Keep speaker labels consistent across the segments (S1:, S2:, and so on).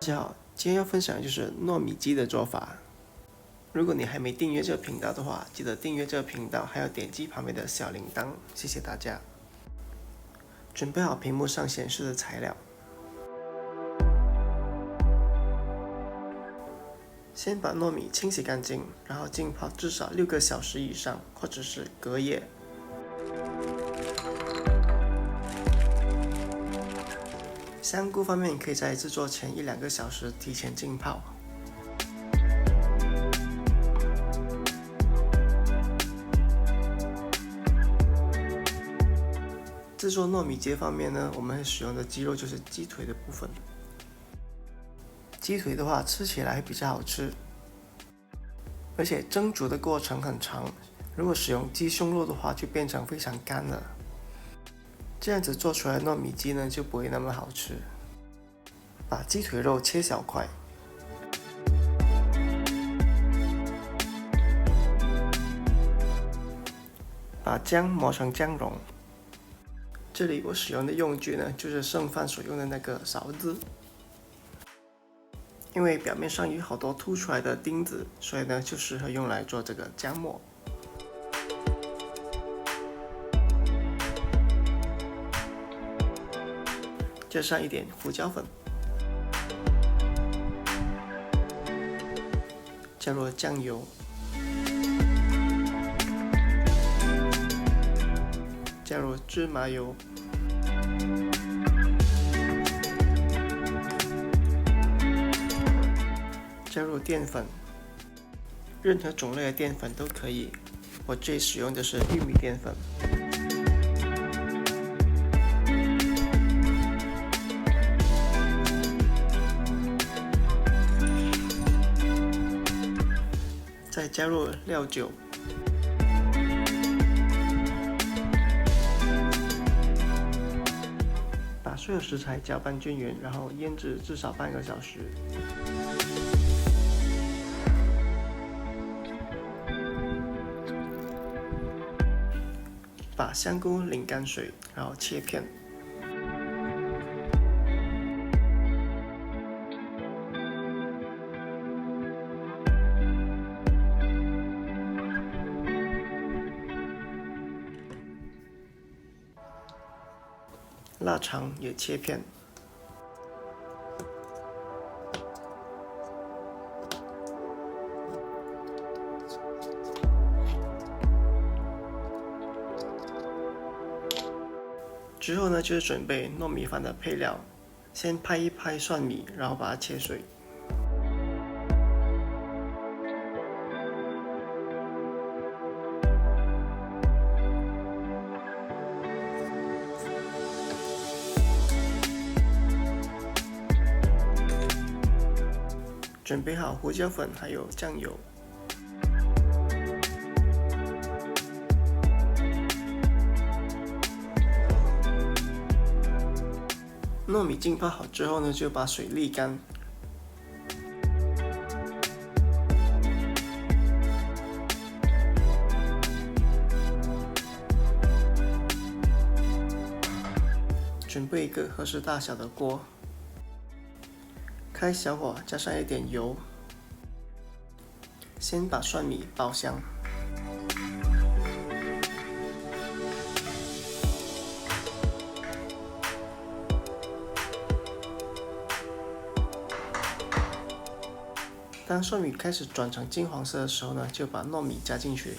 S1: 家好，今天要分享的就是糯米鸡的做法。如果你还没订阅这个频道的话，记得订阅这个频道，还要点击旁边的小铃铛，谢谢大家。准备好屏幕上显示的材料，先把糯米清洗干净，然后浸泡至少6个小时以上，或者是隔夜。香菇方面，可以在制作前1-2个小时提前浸泡。制作糯米鸡方面呢，我们使用的鸡肉就是鸡腿的部分。鸡腿的话，吃起来比较好吃，而且蒸煮的过程很长。如果使用鸡胸肉的话，就变成非常干了。这样子做出来的糯米鸡呢，就不会那么好吃。把鸡腿肉切小块，把姜磨成姜蓉。这里我使用的用具呢，就是剩饭所用的那个勺子。因为表面上有好多凸出来的钉子，所以呢就适合用来做这个姜末。加上一点胡椒粉，加入酱油，加入芝麻油，加入淀粉，任何种类的淀粉都可以。我最使用的是玉米淀粉。再加入料酒，把所有食材搅拌均匀，然后腌制至少半个小时。把香菇淋干水，然后切片。腊肠也切片，之后呢，就是准备糯米饭的配料，先拍一拍蒜米，然后把它切碎。准备好胡椒粉还有酱油，糯米浸泡好之后呢，就把水沥干。准备一个合适大小的锅。开小火，加上一点油，先把蒜米爆香，当蒜米开始转成金黄色的时候呢，就把糯米加进去。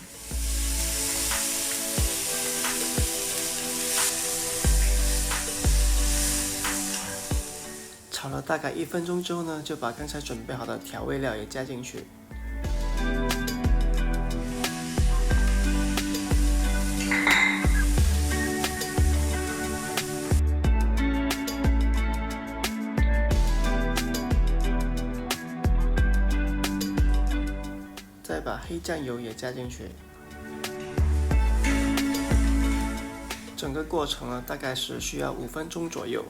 S1: 炒了大概1分钟之后呢，就把刚才准备好的调味料也加进去。再把黑酱油也加进去。整个过程呢，大概是需要5分钟左右。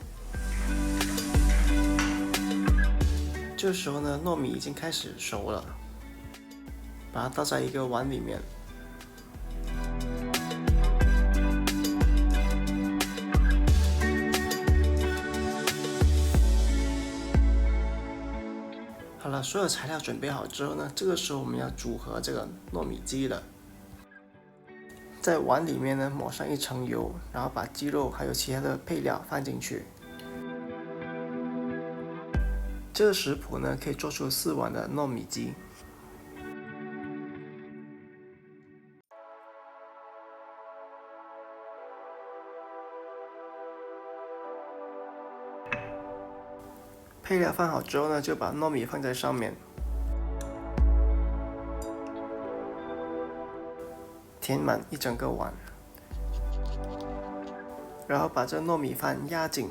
S1: 这时候呢，糯米已经开始熟了，把它倒在一个碗里面。了所有材料准备好之后呢，这个时候我们要组合这个糯米鸡了。在碗里面呢抹上一层油，然后把鸡肉还有其他的配料放进去。这个食谱呢可以做出4碗的糯米鸡。配料放好之后呢，就把糯米放在上面，填满一整个碗，然后把这糯米饭压紧。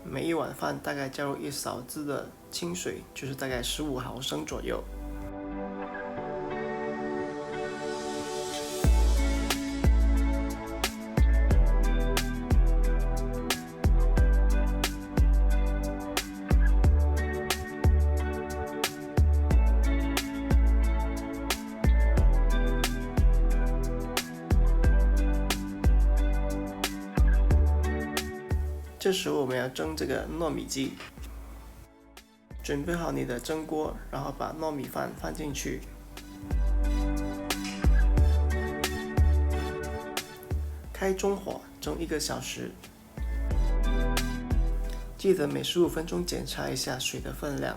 S1: 每一碗饭大概加入1勺子的清水，就是大概15毫升左右。这时候我们要蒸这个糯米鸡，准备好你的蒸锅，然后把糯米饭放进去，开中火蒸1个小时，记得每15分钟检查一下水的分量。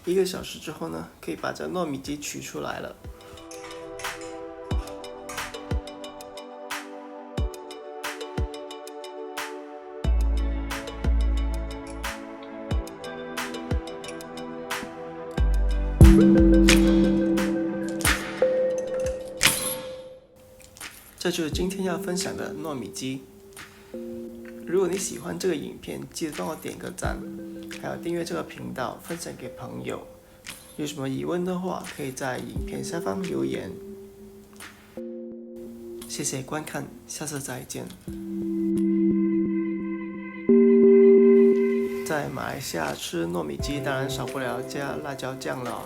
S1: 1个小时之后呢，可以把这糯米鸡取出来了。这就是今天要分享的糯米鸡。如果你喜欢这个影片，记得帮我点个赞，还有订阅这个频道，分享给朋友。有什么疑问的话，可以在影片下方留言。谢谢观看，下次再见。在马来西亚吃糯米鸡，当然少不了加辣椒酱了。